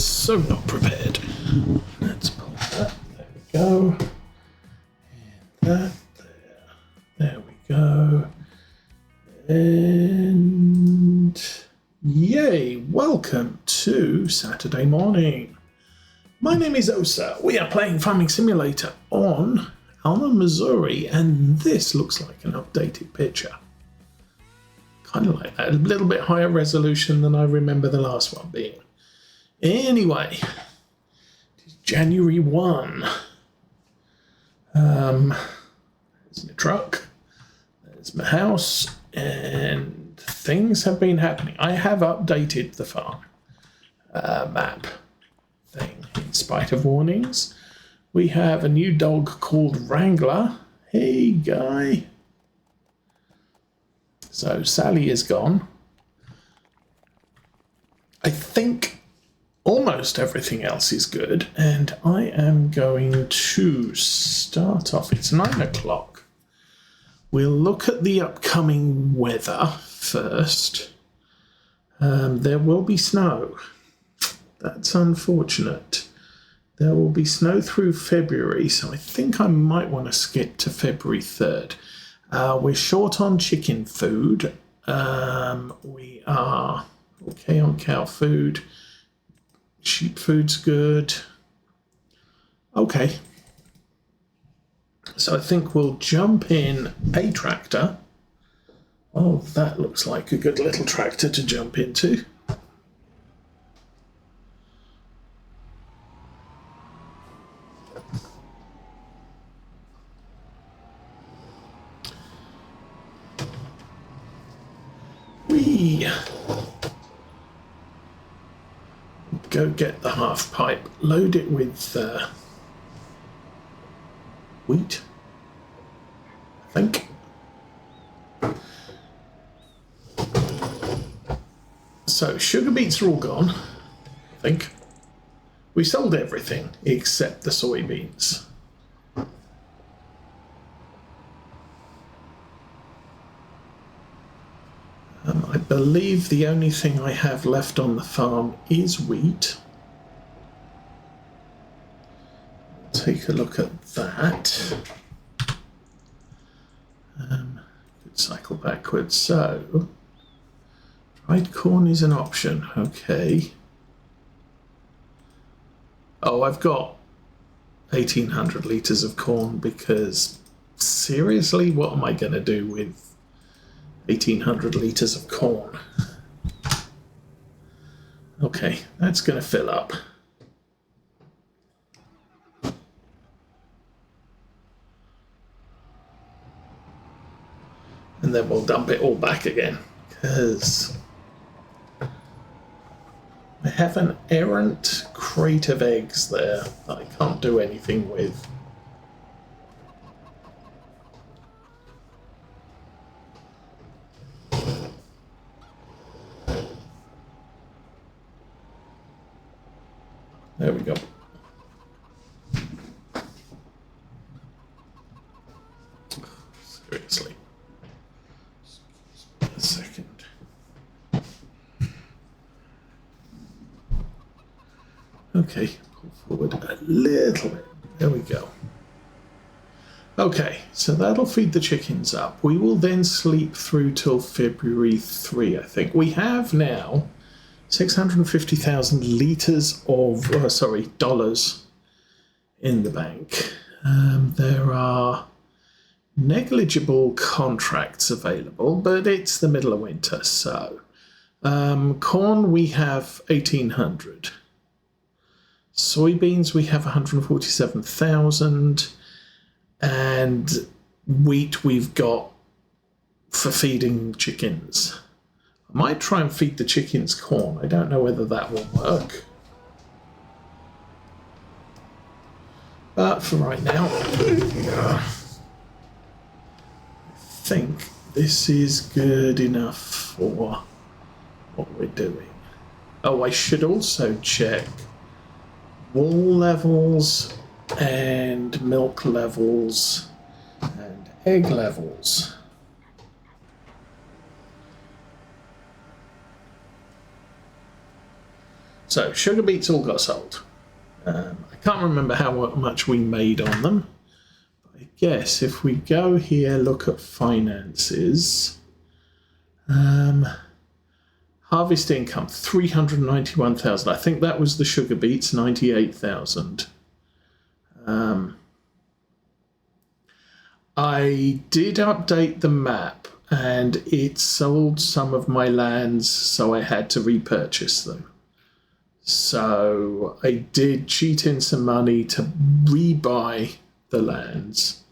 so not prepared. Let's pull that. There we go. And that there. There we go. And yay! Welcome to Saturday morning. My name is Osa. We are playing Farming Simulator on Alma, Missouri, and this looks like an updated picture. Kind of like that, a little bit higher resolution than I remember the last one being. Anyway, it's January 1. There's my truck, there's my house, and things have been happening. I have updated the farm map thing in spite of warnings. We have a new dog called Wrangler. Hey, guy. So Sally is gone. I think almost everything else is good, and I am going to start off. It's 9 o'clock. We'll look at the upcoming weather first. There will be snow. That's unfortunate. There will be snow through February, so I think I might want to skip to February 3rd. We're short on chicken food. We are okay on cow food. Sheep food's good. Okay. So I think we'll jump in a tractor. Oh, that looks like a good little tractor to jump into. We go get the half pipe, load it with wheat, I think. So sugar beets are all gone, I think. We sold everything except the soybeans. I believe the only thing I have left on the farm is wheat. Take a look at that. Could cycle backwards. So, dried corn is an option. Okay. Oh, I've got 1,800 litres of corn because, seriously, what am I going to do with 1,800 litres of corn? Okay, that's going to fill up. And then we'll dump it all back again, because I have an errant crate of eggs there that I can't do anything with. There we go. Seriously. A second. Okay, pull forward a little bit. There we go. Okay, so that'll feed the chickens up. We will then sleep through till February 3, I think. We have now 650,000 litres of, dollars in the bank. There are negligible contracts available, but it's the middle of winter, so. Corn, we have 1,800. Soybeans, we have 147,000. And wheat, we've got for feeding chickens. I might try and feed the chickens corn. I don't know whether that will work. But for right now, I think this is good enough for what we're doing. Oh, I should also check wool levels and milk levels and egg levels. So sugar beets all got sold. I can't remember how much we made on them. I guess if we go here, look at finances. Harvest income, 391,000. I think that was the sugar beets, 98,000. I did update the map and it sold some of my lands, so I had to repurchase them. So I did cheat in some money to rebuy the lands,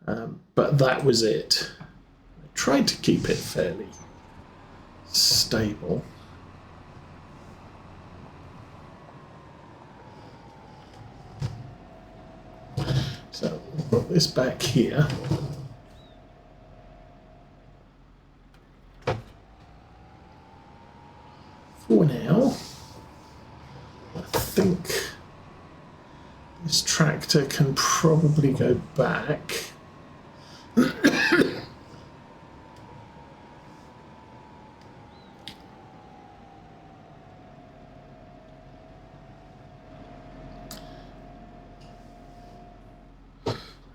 but that was it. I tried to keep it fairly stable. So we'll put this back here. For now, I think this tractor can probably go back.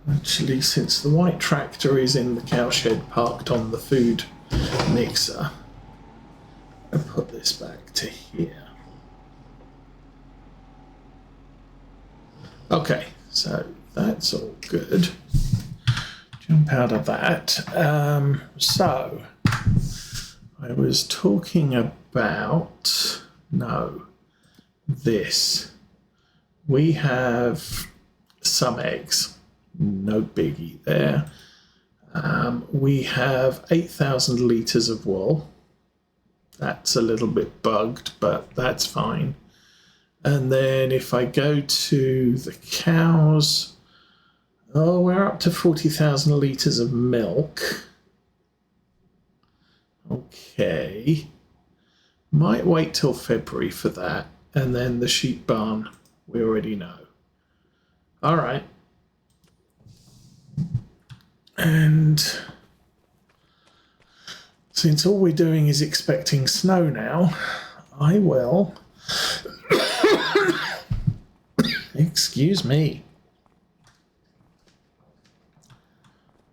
Actually, since the white tractor is in the cowshed parked on the food mixer, I'll put this back to here. Okay, so that's all good. Jump out of that. So I was talking about, this. We have some eggs. No biggie there. We have 8,000 litres of wool. That's a little bit bugged, but that's fine. And then if I go to the cows, we're up to 40,000 litres of milk. Okay. Might wait till February for that. And then the sheep barn, we already know. All right. And since all we're doing is expecting snow now, I will, excuse me,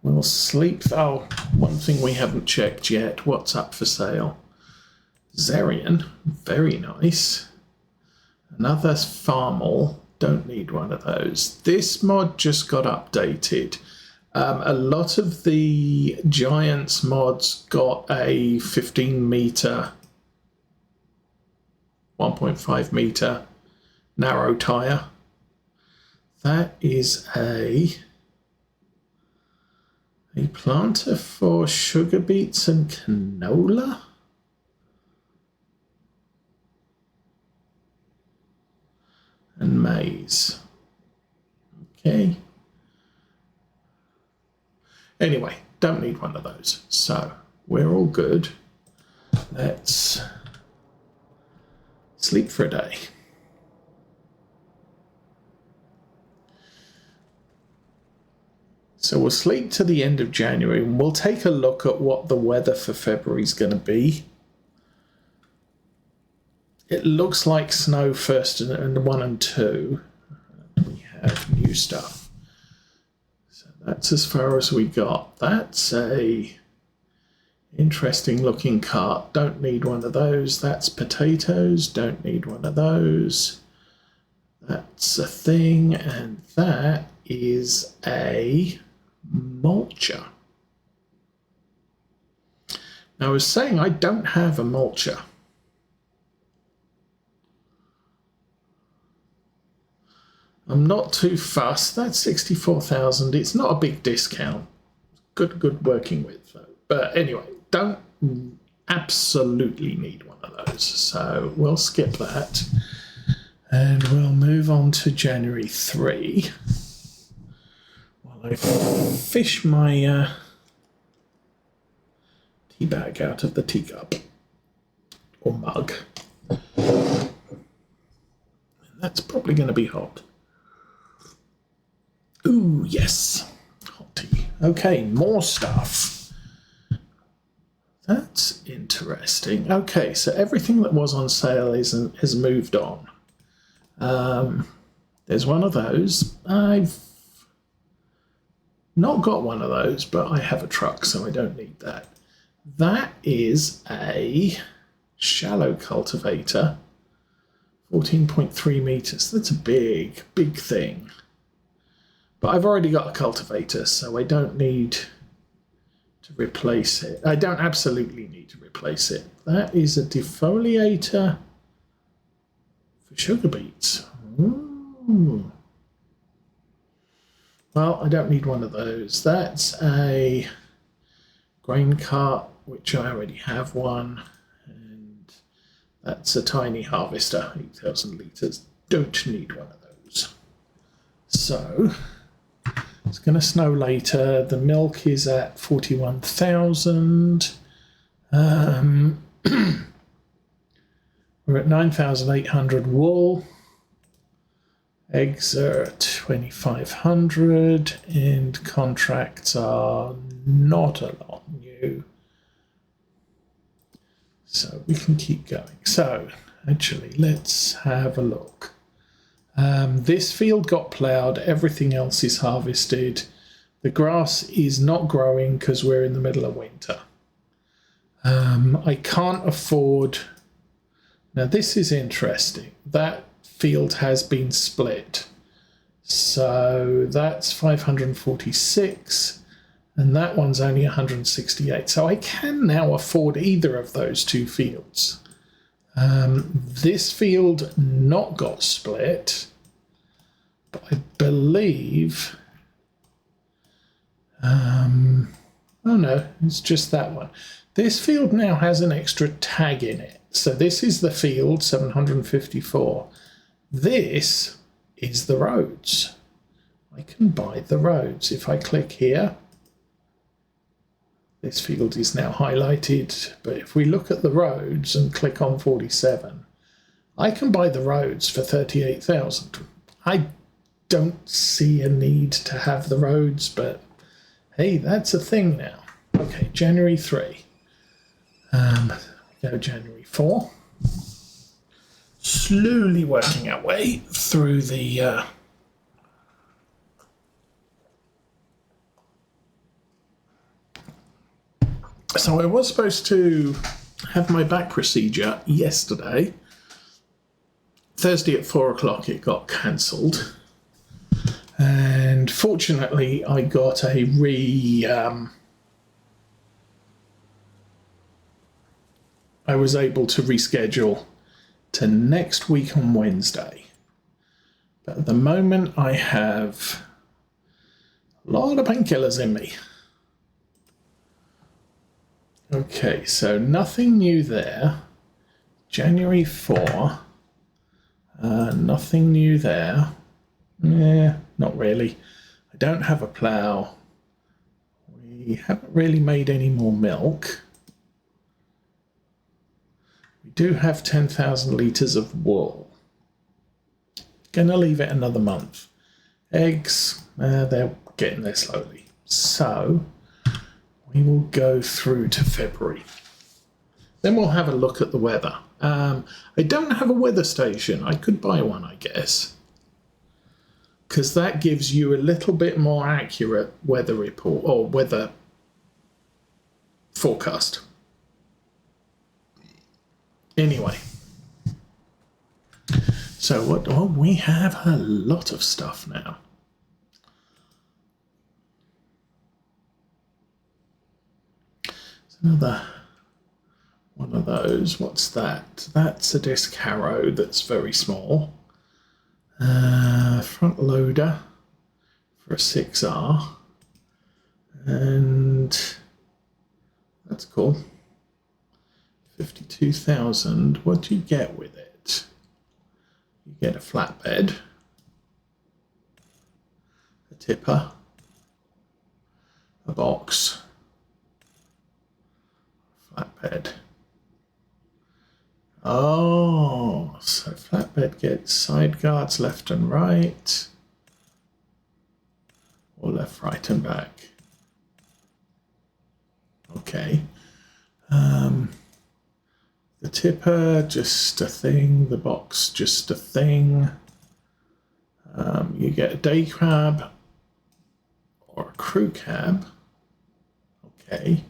we'll sleep. Oh, one thing we haven't checked yet, what's up for sale? Zerion, very nice. Another Farmall, don't need one of those. This mod just got updated. A lot of the Giants mods got a 15 metre, 1.5 metre narrow tyre. That is a planter for sugar beets and canola. And maize. Okay. Anyway, don't need one of those. So we're all good. Let's sleep for a day. So we'll sleep to the end of January and we'll take a look at what the weather for February is going to be. It looks like snow first and 1 and 2. We have new stuff. That's as far as we got. That's a interesting looking cart. Don't need one of those. That's potatoes. Don't need one of those. That's a thing. And that is a mulcher. Now I was saying I don't have a mulcher. I'm not too fussed. That's 64,000. It's not a big discount. Good working with though. But anyway, don't absolutely need one of those. So we'll skip that. And we'll move on to January 3. While I fish my tea bag out of the teacup or mug. And that's probably going to be hot. Ooh, yes. Hot tea. Okay, more stuff. That's interesting. Interesting. Okay, so everything that was on sale has moved on. There's one of those. I've not got one of those, but I have a truck, so I don't need that. That is a shallow cultivator, 14.3 meters. That's a big, big thing. But I've already got a cultivator, so I don't need to replace it. I don't absolutely need to replace it. That is a defoliator for sugar beets. Ooh. Well, I don't need one of those. That's a grain cart, which I already have one. And that's a tiny harvester, 8,000 litres. Don't need one of those. So it's going to snow later. The milk is at 41,000. We're at 9,800 wool. Eggs are 2,500 and contracts are not a lot new. So we can keep going. So actually, let's have a look. This field got ploughed, everything else is harvested. The grass is not growing because we're in the middle of winter. I can't afford... Now this is interesting. That field has been split. So that's 546 and that one's only 168. So I can now afford either of those two fields. This field not got split, but I believe, oh no, it's just that one. This field now has an extra tag in it. So this is the field 754. This is the roads. I can buy the roads. If I click here, this field is now highlighted, but if we look at the roads and click on 47, I can buy the roads for 38,000. I don't see a need to have the roads, but hey, that's a thing now. Okay, January 3. Go January 4. Slowly working our way through the So I was supposed to have my back procedure yesterday. Thursday at 4 o'clock it got cancelled. And fortunately I got a I was able to reschedule to next week on Wednesday. But at the moment I have a lot of painkillers in me. Okay, so nothing new there. January 4. Nothing new there. Not really. I don't have a plough. We haven't really made any more milk. We do have 10,000 litres of wool. Gonna leave it another month. Eggs, they're getting there slowly. So we will go through to February. Then we'll have a look at the weather. I don't have a weather station. I could buy one, I guess, because that gives you a little bit more accurate weather report or weather forecast. Anyway, so what? Oh, we have a lot of stuff now. It's another one of those. What's that? That's a disc harrow that's very small. Front loader for a 6R. And that's cool. 52,000. What do you get with it? You get a flatbed, a tipper, a box, flatbed. Oh, so flatbed gets side guards left and right, or left, right and back. Okay. tipper, just a thing. The box, just a thing. You get a day cab or a crew cab. Okay.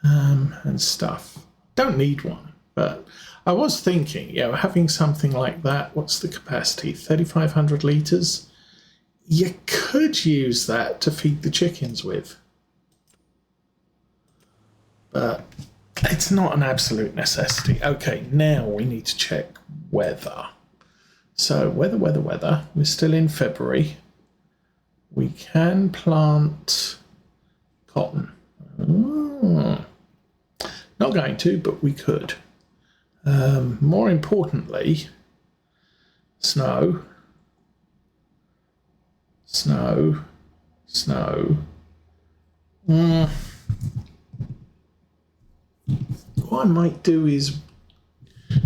And stuff. Don't need one, but I was thinking, having something like that, what's the capacity? 3,500 litres? You could use that to feed the chickens with. But it's not an absolute necessity. Okay, now we need to check weather. So weather. We're still in February. We can plant cotton. Not going to, but we could. More importantly, snow. What I might do is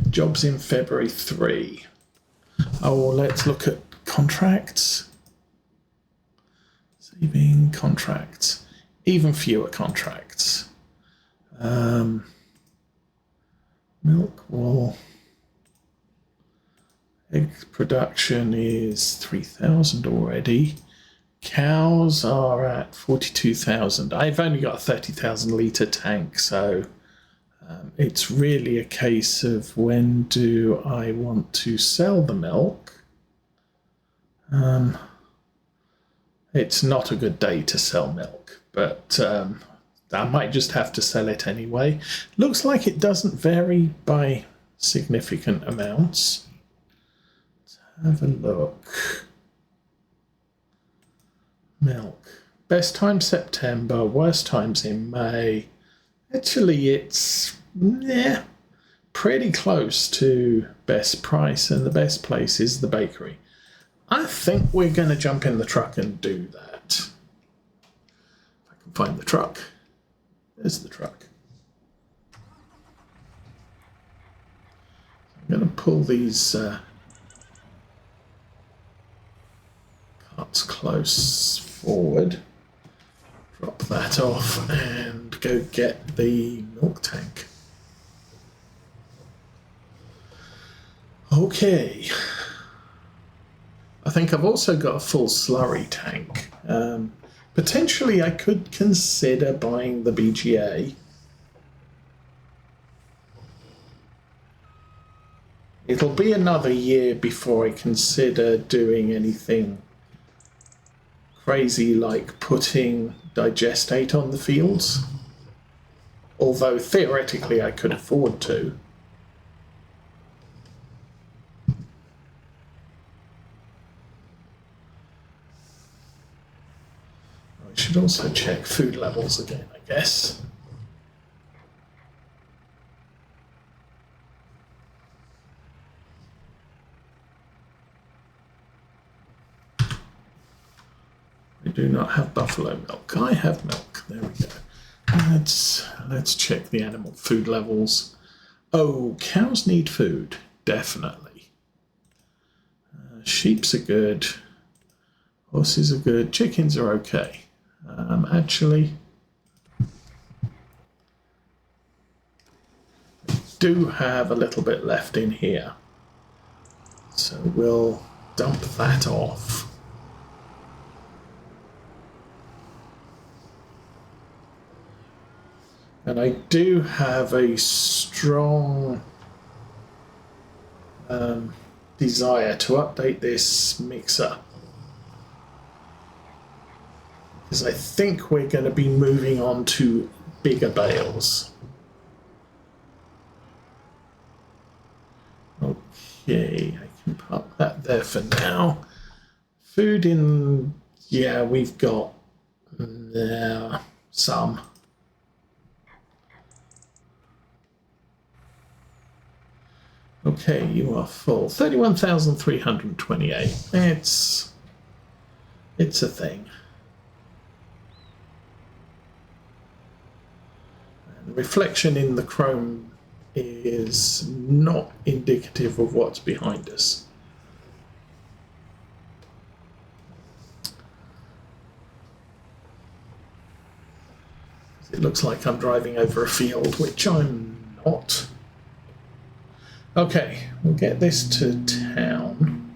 jobs in February 3. Oh, let's look at contracts. Saving contracts. Even fewer contracts. Milk wool. Egg production is 3,000 already. Cows are at 42,000. I've only got a 30,000 litre tank, so it's really a case of when do I want to sell the milk. It's not a good day to sell milk, but I might just have to sell it anyway. Looks like it doesn't vary by significant amounts. Let's have a look. Milk. Best time September, worst times in May. Actually, it's pretty close to best price, and the best place is the bakery. I think we're going to jump in the truck and do that. If I can find the truck. There's the truck. I'm going to pull these carts close forward. Drop that off and go get the milk tank. Okay. I think I've also got a full slurry tank. Potentially I could consider buying the BGA. It'll be another year before I consider doing anything crazy like putting digestate on the fields. Although theoretically I could afford to. I should also check food levels again, I guess. We do not have buffalo milk. I have milk. There we go. Let's check the animal food levels. Oh, cows need food, definitely. Sheeps are good. Horses are good. Chickens are okay. Actually, I do have a little bit left in here, so we'll dump that off. And I do have a strong desire to update this mixer, because I think we're going to be moving on to bigger bales. Okay, I can park that there for now. Food in, yeah, we've got some. Okay, you are full. 31,328. It's a thing. And reflection in the chrome is not indicative of what's behind us. It looks like I'm driving over a field, which I'm not. Okay, we'll get this to town.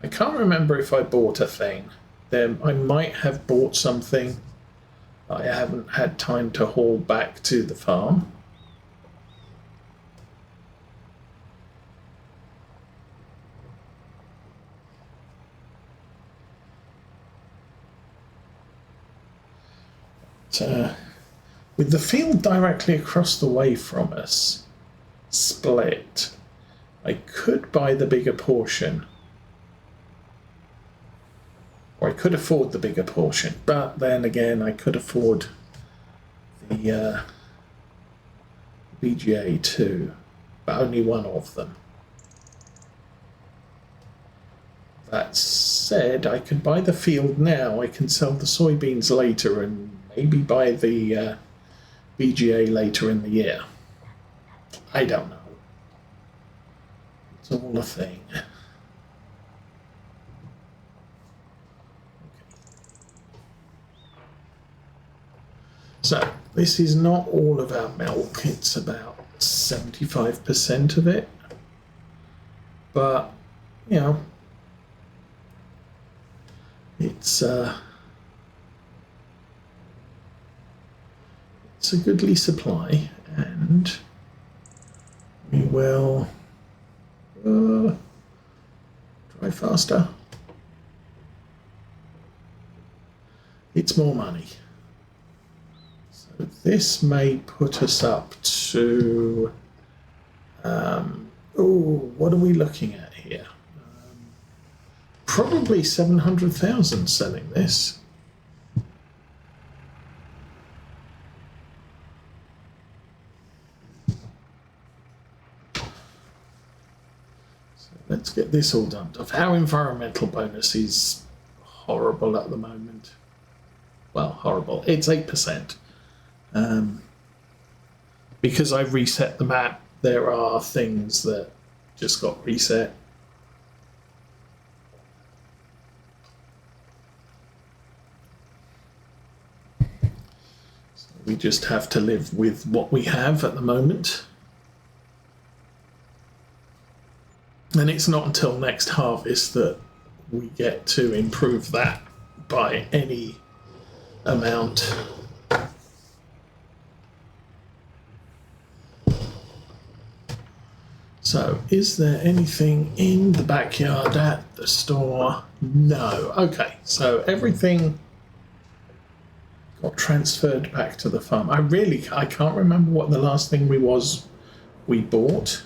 I can't remember if I bought a thing. Then I might have bought something I haven't had time to haul back to the farm. With the field directly across the way from us split, I could buy the bigger portion. Or I could afford the bigger portion, but then again I could afford the BGA too, but only one of them. That said, I could buy the field now, I can sell the soybeans later and maybe buy the BGA later in the year. I don't know. It's all a thing. So, this is not all of our milk, it's about 75% of it. But, you know, it's a goodly supply, and we will drive faster. It's more money. So this may put us up to, what are we looking at here? Probably 700,000 selling this. Let's get this all dumped off. Our environmental bonus is horrible at the moment. Well, horrible. It's 8%. Because I reset the map, there are things that just got reset. So we just have to live with what we have at the moment. And it's not until next harvest that we get to improve that by any amount. So, is there anything in the backyard at the store? No. Okay, so everything got transferred back to the farm. I can't remember what the last thing we bought.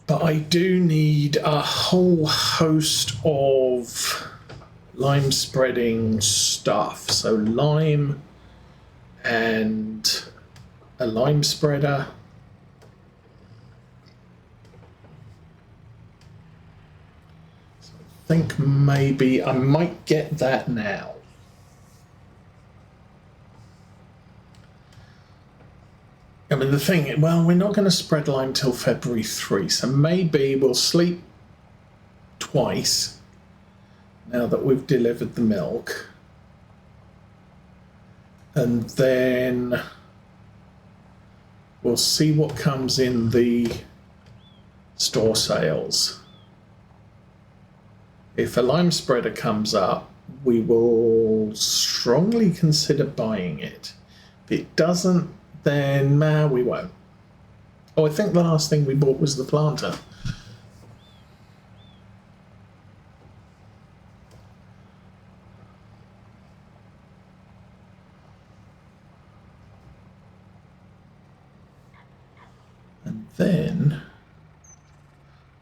But I do need a whole host of lime spreading stuff. So lime and a lime spreader. So I think maybe I might get that now. I mean, the thing, well, we're not going to spread lime till February 3, so maybe we'll sleep twice now that we've delivered the milk. And then we'll see what comes in the store sales. If a lime spreader comes up, we will strongly consider buying it. If it doesn't, then we won't. Oh, I think the last thing we bought was the planter. And then,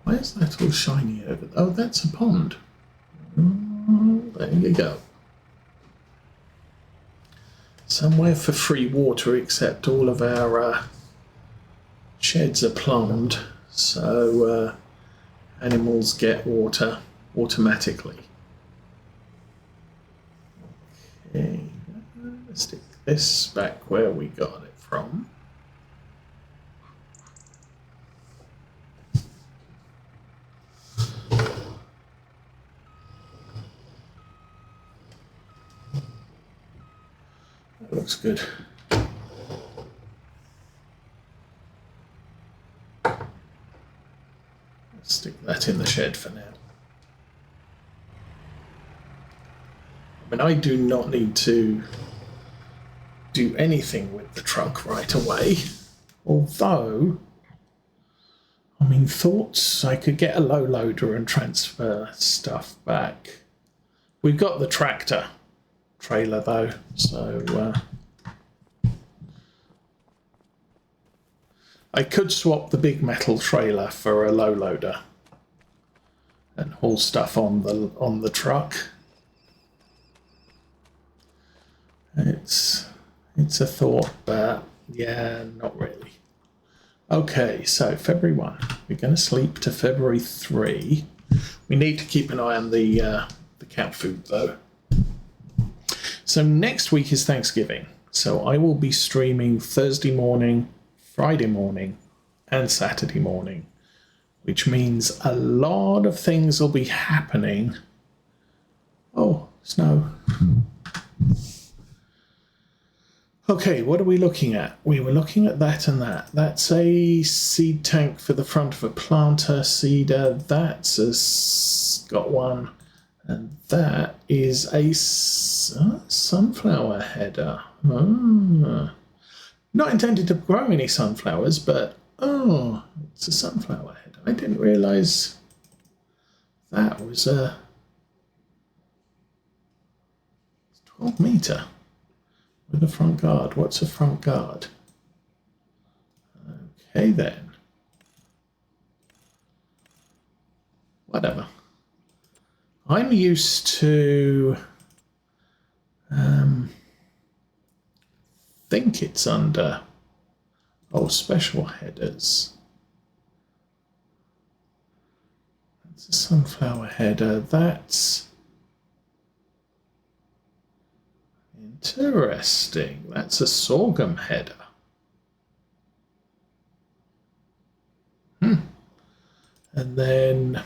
why is that all shiny over there? Oh, that's a pond. There you go. Somewhere for free water, except all of our sheds are plumbed, so animals get water automatically. Okay, let's stick this back where we got it from. Looks looks good. Let's stick that in the shed for now. I mean, I do not need to do anything with the truck right away. Although, I mean, thoughts, I could get a low loader and transfer stuff back. We've got the tractor trailer though, so I could swap the big metal trailer for a low loader and haul stuff on the truck. It's a thought, but yeah, not really. Okay, so February 1. We're going to sleep to February 3. We need to keep an eye on the cat food though. So next week is Thanksgiving. So I will be streaming Thursday morning, Friday morning, and Saturday morning, which means a lot of things will be happening. Oh, snow. Okay, what are we looking at? We were looking at that and that. That's a seed tank for the front of a planter seeder. That's got one. And that is a sunflower header. Oh. Not intended to grow any sunflowers, but oh, it's a sunflower header. I didn't realise that was a 12 metre with a front guard. What's a front guard? Okay then. Whatever. I'm used to think it's under special headers. That's a sunflower header. That's interesting. That's a sorghum header. And then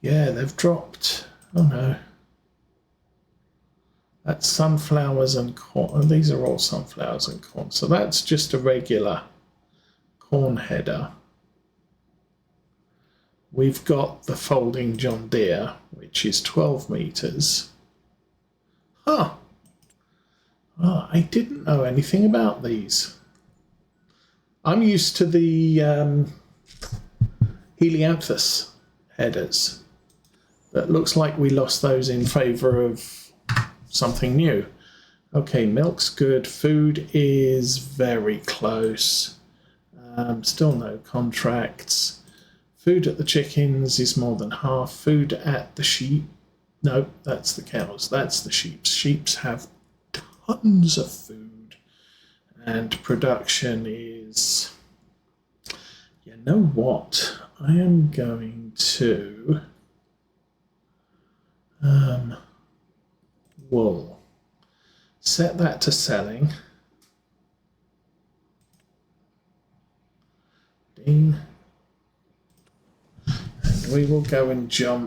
yeah, they've dropped. Oh no. That's sunflowers and corn. Oh, these are all sunflowers and corn. So that's just a regular corn header. We've got the folding John Deere, which is 12 metres. Huh. Oh, I didn't know anything about these. I'm used to the Helianthus headers. But looks like we lost those in favour of something new. Okay, milk's good. Food is very close. Still no contracts. Food at the chickens is more than half. Food at the sheep. No, that's the cows. That's the sheep. Sheep have tons of food. And production is... You know what? I am going to... wool. Set that to selling. Ding. And we will go and jump